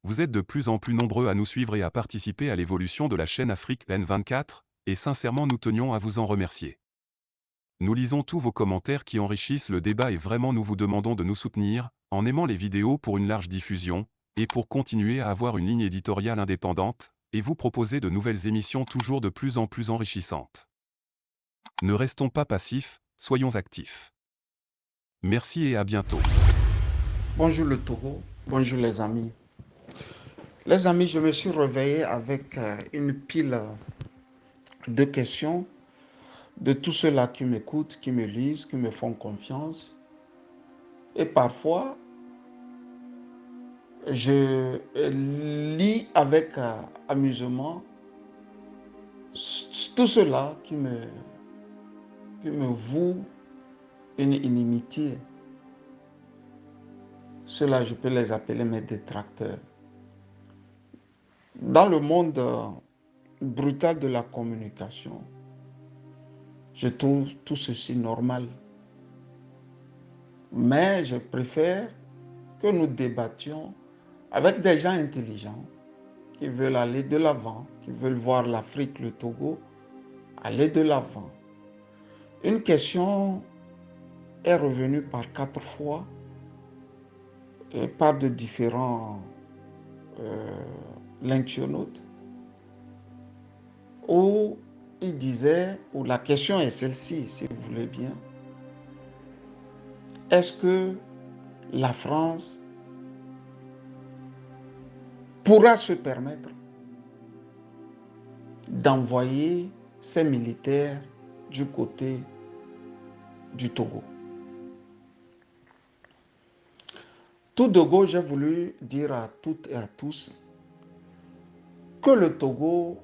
Vous êtes de plus en plus nombreux à nous suivre et à participer à l'évolution de la chaîne Afrique N24, et sincèrement nous tenions à vous en remercier. Nous lisons tous vos commentaires qui enrichissent le débat et vraiment nous vous demandons de nous soutenir, en aimant les vidéos pour une large diffusion, et pour continuer à avoir une ligne éditoriale indépendante, et vous proposer de nouvelles émissions toujours de plus en plus enrichissantes. Ne restons pas passifs, soyons actifs. Merci et à bientôt. Bonjour le Togo, bonjour les amis. Les amis, je me suis réveillé avec une pile de questions de tous ceux-là qui m'écoutent, qui me lisent, qui me font confiance. Et parfois, je lis avec amusement tous ceux-là qui me vouent une inimitié. Ceux-là, je peux les appeler mes détracteurs. Dans le monde brutal de la communication, je trouve tout ceci normal. Mais je préfère que nous débattions avec des gens intelligents qui veulent aller de l'avant, qui veulent voir l'Afrique, le Togo, aller de l'avant. Une question est revenue par 4 fois et par de différents internautes où il disait, ou la question est celle-ci, si vous voulez bien. Est-ce que la France pourra se permettre d'envoyer ses militaires du côté du Togo? Tout de go, j'ai voulu dire à toutes et à tous que le Togo,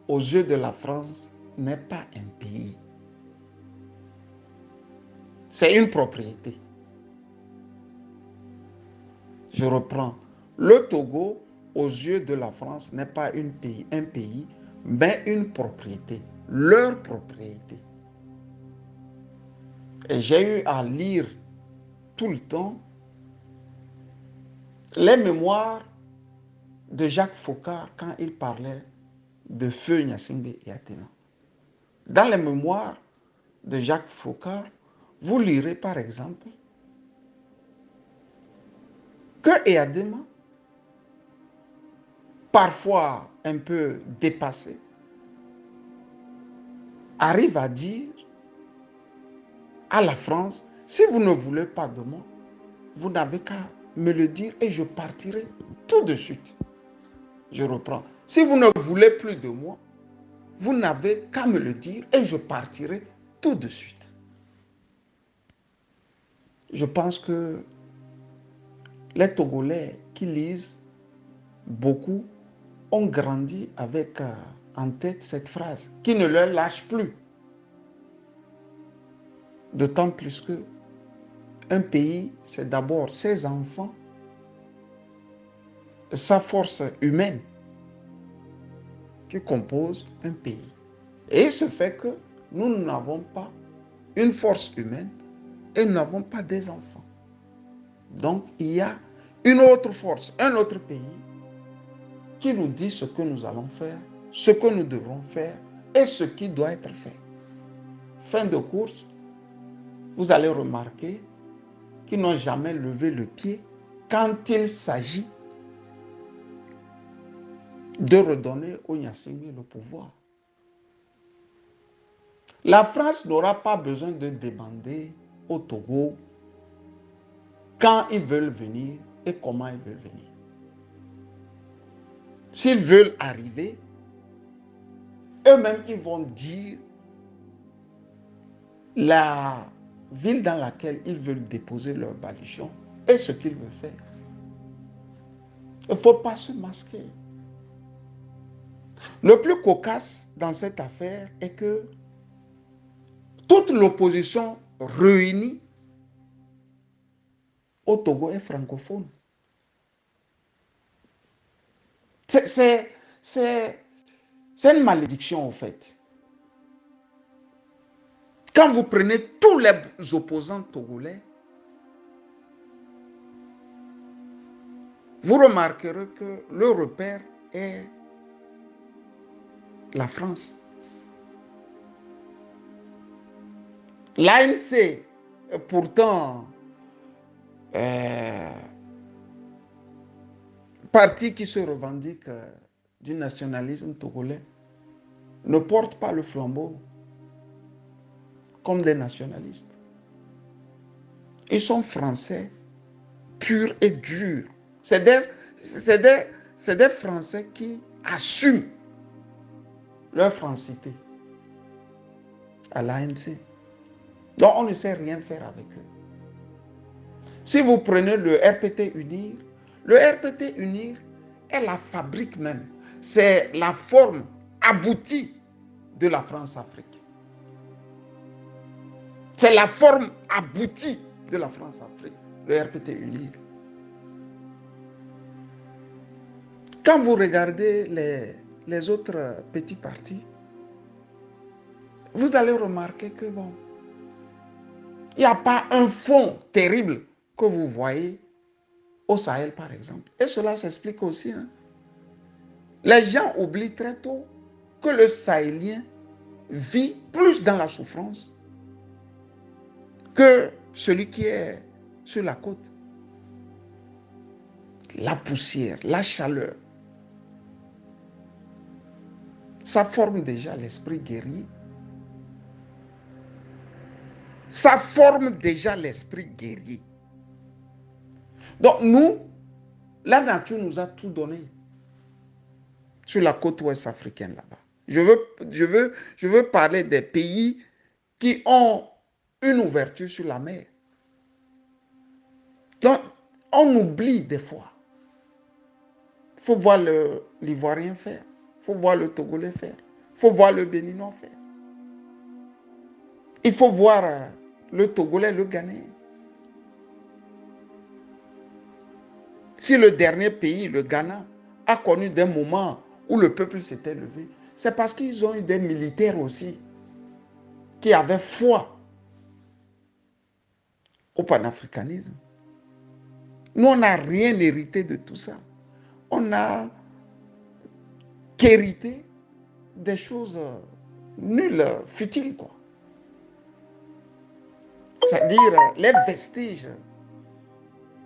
aux yeux de la France, n'est pas un pays. C'est une propriété. Je reprends. Le Togo, aux yeux de la France, n'est pas un pays, mais une propriété. Leur propriété. Et j'ai eu à lire tout le temps les mémoires de Jacques Foccart quand il parlait de Feu Gnassingbé et Athéna. Dans les mémoires de Jacques Foccart, vous lirez par exemple que Eyadema, parfois un peu dépassé, arrive à dire à la France, si vous ne voulez pas de moi, vous n'avez qu'à me le dire et je partirai tout de suite. Je reprends. Si vous ne voulez plus de moi, vous n'avez qu'à me le dire et je partirai tout de suite. Je pense que les Togolais qui lisent beaucoup ont grandi avec en tête cette phrase qui ne leur lâche plus. D'autant plus que un pays, c'est d'abord ses enfants, sa force humaine qui compose un pays. Et il se fait que nous n'avons pas une force humaine et nous n'avons pas des enfants. Donc il y a une autre force, un autre pays qui nous dit ce que nous allons faire, ce que nous devrons faire et ce qui doit être fait. Fin de course, vous allez remarquer qu'ils n'ont jamais levé le pied quand il s'agit de redonner au Gnassingbé le pouvoir. La France n'aura pas besoin de demander au Togo quand ils veulent venir et comment ils veulent venir. S'ils veulent arriver, eux-mêmes, ils vont dire la ville dans laquelle ils veulent déposer leur baluchon et ce qu'ils veulent faire. Il ne faut pas se masquer. Le plus cocasse dans cette affaire est que toute l'opposition réunie au Togo est francophone. C'est une malédiction, en fait. Quand vous prenez tous les opposants togolais, vous remarquerez que le repère est la France. L'ANC, pourtant, parti qui se revendique du nationalisme togolais, ne porte pas le flambeau comme des nationalistes. Ils sont français, purs et durs. C'est des Français qui assument leur francité à l'ANC. Donc on ne sait rien faire avec eux. Si vous prenez le RPT Unir, le RPT Unir est la fabrique même. C'est la forme aboutie de la France-Afrique. C'est la forme aboutie de la France-Afrique, le RPT Unir. Quand vous regardez les autres petits partis, vous allez remarquer que bon, il n'y a pas un fond terrible que vous voyez au Sahel, par exemple. Et cela s'explique aussi. Les gens oublient très tôt que le Sahélien vit plus dans la souffrance que celui qui est sur la côte. La poussière, la chaleur, ça forme déjà l'esprit guerrier. Ça forme déjà l'esprit guerrier. Donc nous, la nature nous a tout donné sur la côte ouest africaine là-bas. Je veux parler des pays qui ont une ouverture sur la mer. Donc, on oublie des fois. Il faut voir l'Ivoirien faire. Il faut voir le Togolais faire. Il faut voir le Béninois faire. Il faut voir le Togolais, le Ghanéen. Si le dernier pays, le Ghana, a connu des moments où le peuple s'était levé, c'est parce qu'ils ont eu des militaires aussi qui avaient foi au panafricanisme. Nous, on n'a rien hérité de tout ça. On n'a qu'hérité des choses nulles, futiles, quoi. C'est-à-dire les vestiges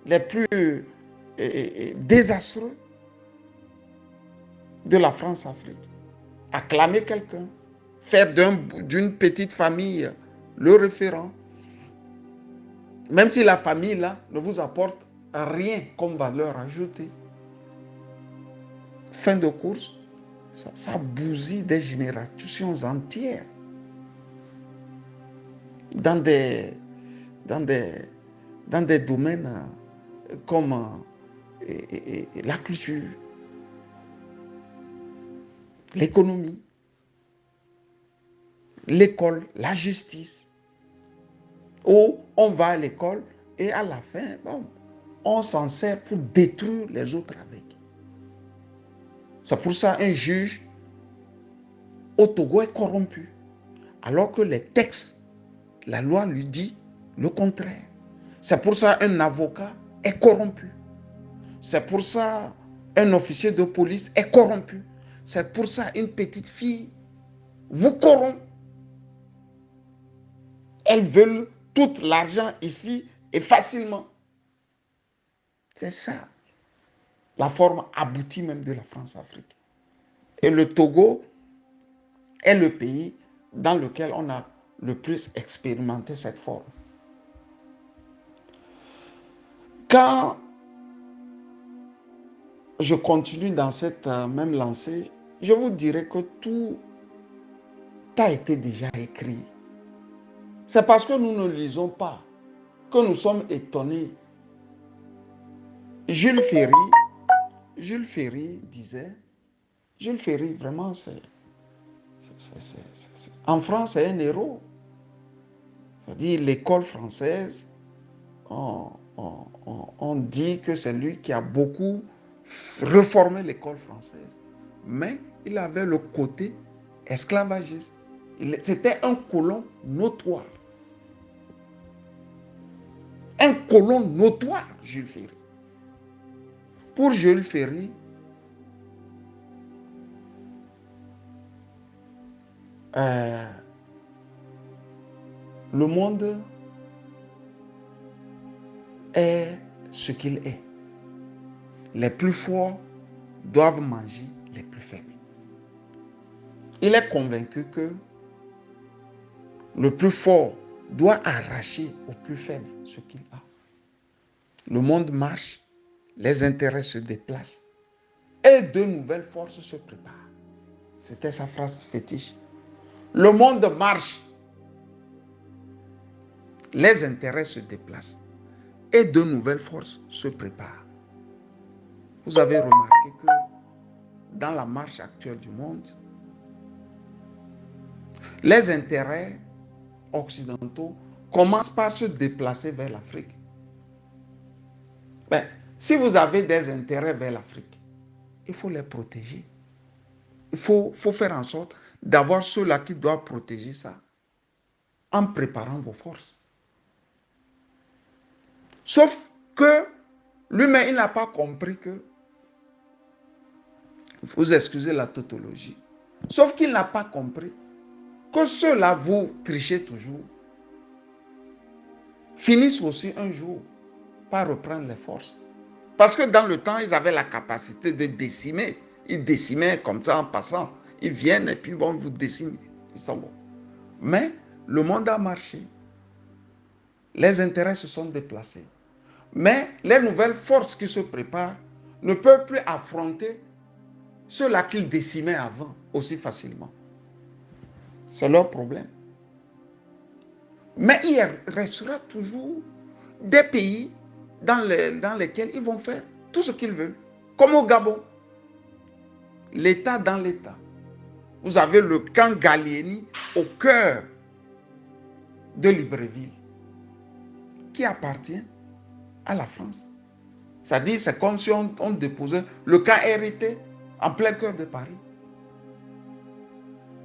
les plus désastreux de la France-Afrique. Acclamer quelqu'un, faire d'une petite famille le référent, même si la famille là ne vous apporte rien comme valeur ajoutée. Fin de course, ça bousille des générations entières dans des domaines comme la culture, l'économie, l'école, la justice, où on va à l'école et à la fin, bon, on s'en sert pour détruire les autres avec. C'est pour ça qu'un juge au Togo est corrompu, alors que les textes, la loi lui dit le contraire. C'est pour ça qu'un avocat est corrompu. C'est pour ça qu'un officier de police est corrompu. C'est pour ça qu'une petite fille vous corrompt. Elles veulent tout l'argent ici et facilement. C'est ça, la forme aboutie même de la France-Afrique. Et le Togo est le pays dans lequel on a le plus expérimenté cette forme. Quand je continue dans cette même lancée, je vous dirais que tout a été déjà écrit. C'est parce que nous ne lisons pas que nous sommes étonnés. Jules Ferry disait, Jules Ferry vraiment en France c'est un héros. C'est-à-dire l'école française, on dit que c'est lui qui a beaucoup réformé l'école française. Mais il avait le côté esclavagiste. C'était un colon notoire. Un colon notoire, Jules Ferry. Pour Jules Ferry, le monde est ce qu'il est. Les plus forts doivent manger les plus faibles. Il est convaincu que le plus fort doit arracher au plus faible ce qu'il a. Le monde marche, les intérêts se déplacent et de nouvelles forces se préparent. C'était sa phrase fétiche. Le monde marche, les intérêts se déplacent et de nouvelles forces se préparent. Vous avez remarqué que dans la marche actuelle du monde, les intérêts occidentaux commencent par se déplacer vers l'Afrique. Ben, si vous avez des intérêts vers l'Afrique, il faut les protéger. Il faut faire en sorte d'avoir ceux-là qui doivent protéger ça en préparant vos forces. Sauf que lui-même, il n'a pas compris que, vous excusez la tautologie, sauf qu'il n'a pas compris que ceux-là, vous trichez toujours, finissent aussi un jour par reprendre les forces. Parce que dans le temps, ils avaient la capacité de décimer. Ils décimaient comme ça en passant. Ils viennent et puis bon, ils vous déciment. Ils s'en vont. Mais le monde a marché. Les intérêts se sont déplacés. Mais les nouvelles forces qui se préparent ne peuvent plus affronter ceux-là qu'ils décimaient avant aussi facilement. C'est leur problème. Mais il restera toujours des pays dans lesquels ils vont faire tout ce qu'ils veulent. Comme au Gabon. L'État dans l'État. Vous avez le camp Gallieni au cœur de Libreville, qui appartient à la France. C'est-à-dire, c'est comme si on déposait le camp RT en plein cœur de Paris.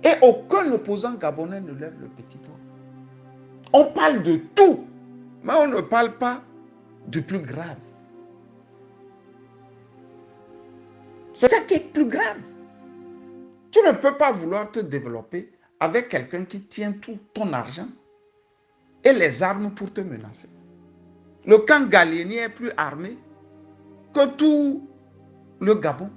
Et aucun opposant gabonais ne lève le petit doigt. On parle de tout, mais on ne parle pas du plus grave. C'est ça qui est plus grave. Tu ne peux pas vouloir te développer avec quelqu'un qui tient tout ton argent et les armes pour te menacer. Le camp Gallieni est plus armé que tout le Gabon.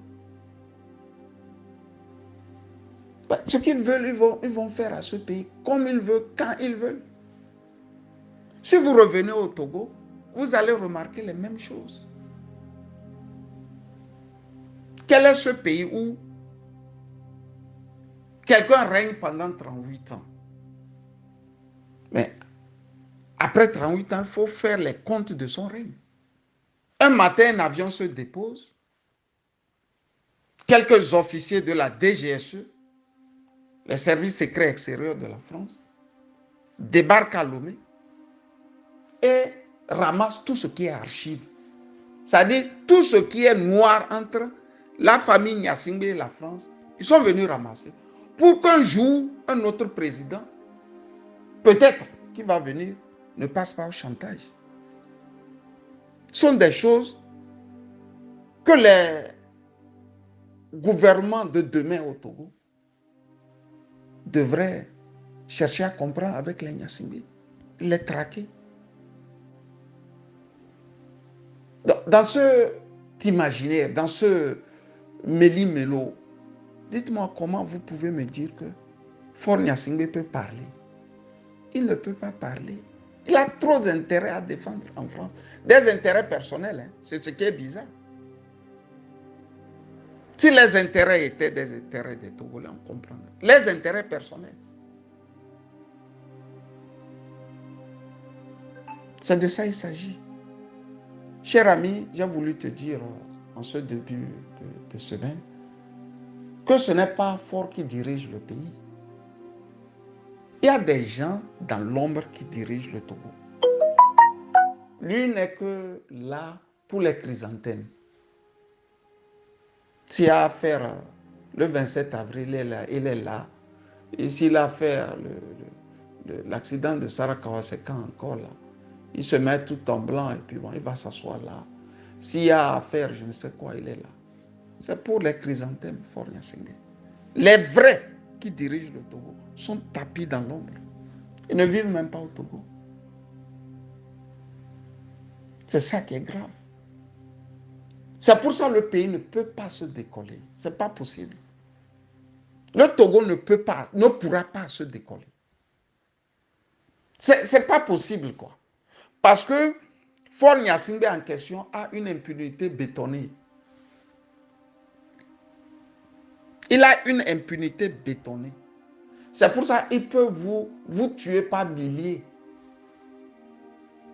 Ce qu'ils veulent, ils vont faire à ce pays comme ils veulent, quand ils veulent. Si vous revenez au Togo, vous allez remarquer les mêmes choses. Quel est ce pays où quelqu'un règne pendant 38 ans? Mais après 38 ans, il faut faire les comptes de son règne. Un matin, un avion se dépose. Quelques officiers de la DGSE, les services secrets extérieurs de la France, débarquent à Lomé et ramassent tout ce qui est archive. C'est-à-dire tout ce qui est noir entre la famille Gnassingbé et la France. Ils sont venus ramasser. Pour qu'un jour, un autre président, peut-être qui va venir, ne passe pas au chantage. Ce sont des choses que les gouvernements de demain au Togo devraient chercher à comprendre avec les Gnassingbé, les traquer. Dans ce imaginaire, dans ce méli-mélo, dites-moi comment vous pouvez me dire que Faure Gnassingbé peut parler. Il ne peut pas parler. Il a trop d'intérêts à défendre en France. Des intérêts personnels, hein. C'est ce qui est bizarre. Si les intérêts étaient des intérêts des Togolais, on comprendrait. Les intérêts personnels. C'est de ça qu'il s'agit. Cher ami, j'ai voulu te dire en ce début de semaine que ce n'est pas Faure qui dirige le pays. Il y a des gens dans l'ombre qui dirigent le Togo. Lui n'est que là pour les chrysanthèmes. S'il y a à faire le 27 avril, il est là. Et s'il a à faire l'accident de Sarah Kawaseka encore là, il se met tout en blanc et puis bon, il va s'asseoir là. S'il y a à faire, je ne sais quoi, il est là. C'est pour les chrysanthèmes, Faure Gnassingbé. Les vrais qui dirigent le Togo sont tapis dans l'ombre. Ils ne vivent même pas au Togo. C'est ça qui est grave. C'est pour ça que le pays ne peut pas se décoller. Ce n'est pas possible. Le Togo ne pourra pas se décoller. C'est pas possible, quoi. Parce que Faure Gnassingbé en question a une impunité bétonnée. Il a une impunité bétonnée. C'est pour ça qu'il peut vous tuer par milliers.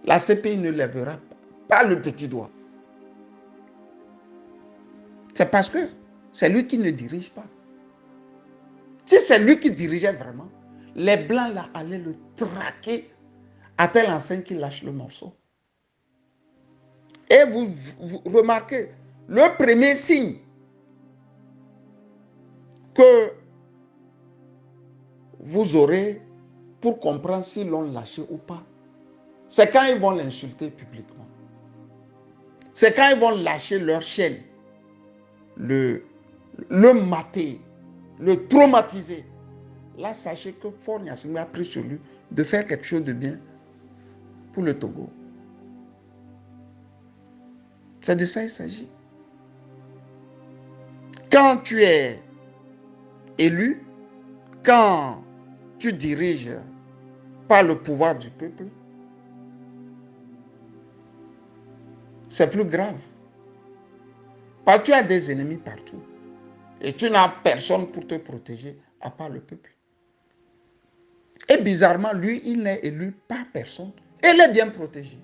La CPI ne lèvera pas le petit doigt. C'est parce que c'est lui qui ne dirige pas. Si c'est lui qui dirigeait vraiment, les Blancs là allaient le traquer à telle enseigne qu'il lâche le morceau. Et vous remarquez, le premier signe que vous aurez pour comprendre s'ils l'ont lâché ou pas, c'est quand ils vont l'insulter publiquement. C'est quand ils vont lâcher leur chaîne, le mater, le traumatiser. Là, sachez que Faure Gnassingbé a pris sur lui de faire quelque chose de bien pour le Togo. C'est de ça qu'il s'agit. Quand tu es élu, quand tu diriges par le pouvoir du peuple, c'est plus grave. Parce que tu as des ennemis partout. Et tu n'as personne pour te protéger à part le peuple. Et bizarrement, lui, il n'est élu par personne. Et il est bien protégé.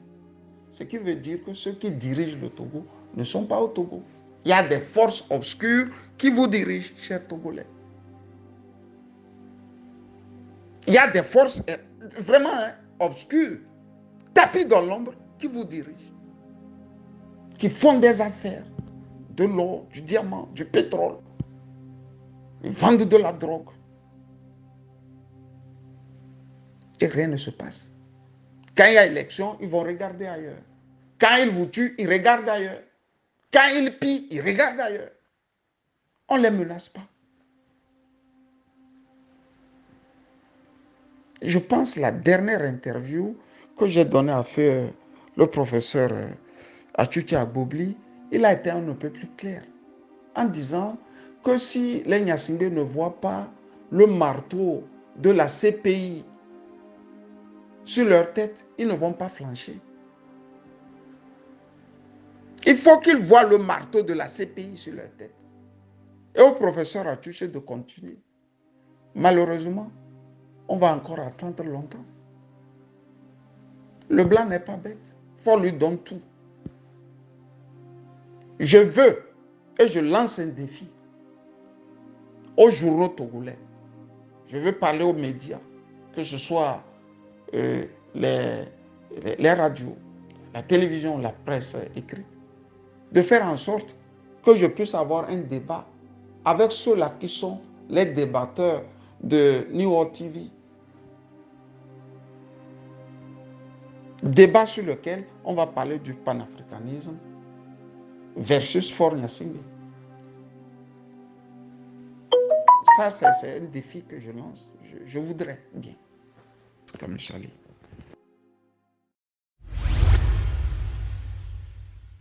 Ce qui veut dire que ceux qui dirigent le Togo ne sont pas au Togo. Il y a des forces obscures qui vous dirigent, chers Togolais. Il y a des forces vraiment obscures, tapis dans l'ombre, qui vous dirigent. Qui font des affaires. De l'or, du diamant, du pétrole. Ils vendent de la drogue. Et rien ne se passe. Quand il y a élection, ils vont regarder ailleurs. Quand ils vous tuent, ils regardent ailleurs. Quand ils pillent, ils regardent ailleurs. On ne les menace pas. Je pense la dernière interview que j'ai donnée à faire le professeur Achuti Agbobli, il a été un peu plus clair en disant que si les Gnassingbé ne voient pas le marteau de la CPI sur leur tête, ils ne vont pas flancher. Il faut qu'ils voient le marteau de la CPI sur leur tête. Et au professeur Achuti de continuer. Malheureusement, on va encore attendre longtemps. Le blanc n'est pas bête. Il faut lui donner tout. Je veux et je lance un défi aux journaux togolais. Je veux parler aux médias, que ce soit les radios, la télévision, la presse écrite, de faire en sorte que je puisse avoir un débat avec ceux-là qui sont les débatteurs de New World TV. Débat sur lequel on va parler du panafricanisme versus Faure Gnassingbé. Ça, c'est un défi que je lance. Je voudrais bien. Comme Charlie.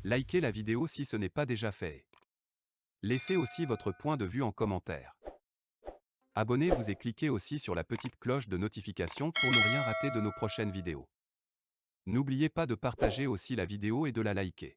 Likez la vidéo si ce n'est pas déjà fait. Laissez aussi votre point de vue en commentaire. Abonnez-vous et cliquez aussi sur la petite cloche de notification pour ne rien rater de nos prochaines vidéos. N'oubliez pas de partager aussi la vidéo et de la liker.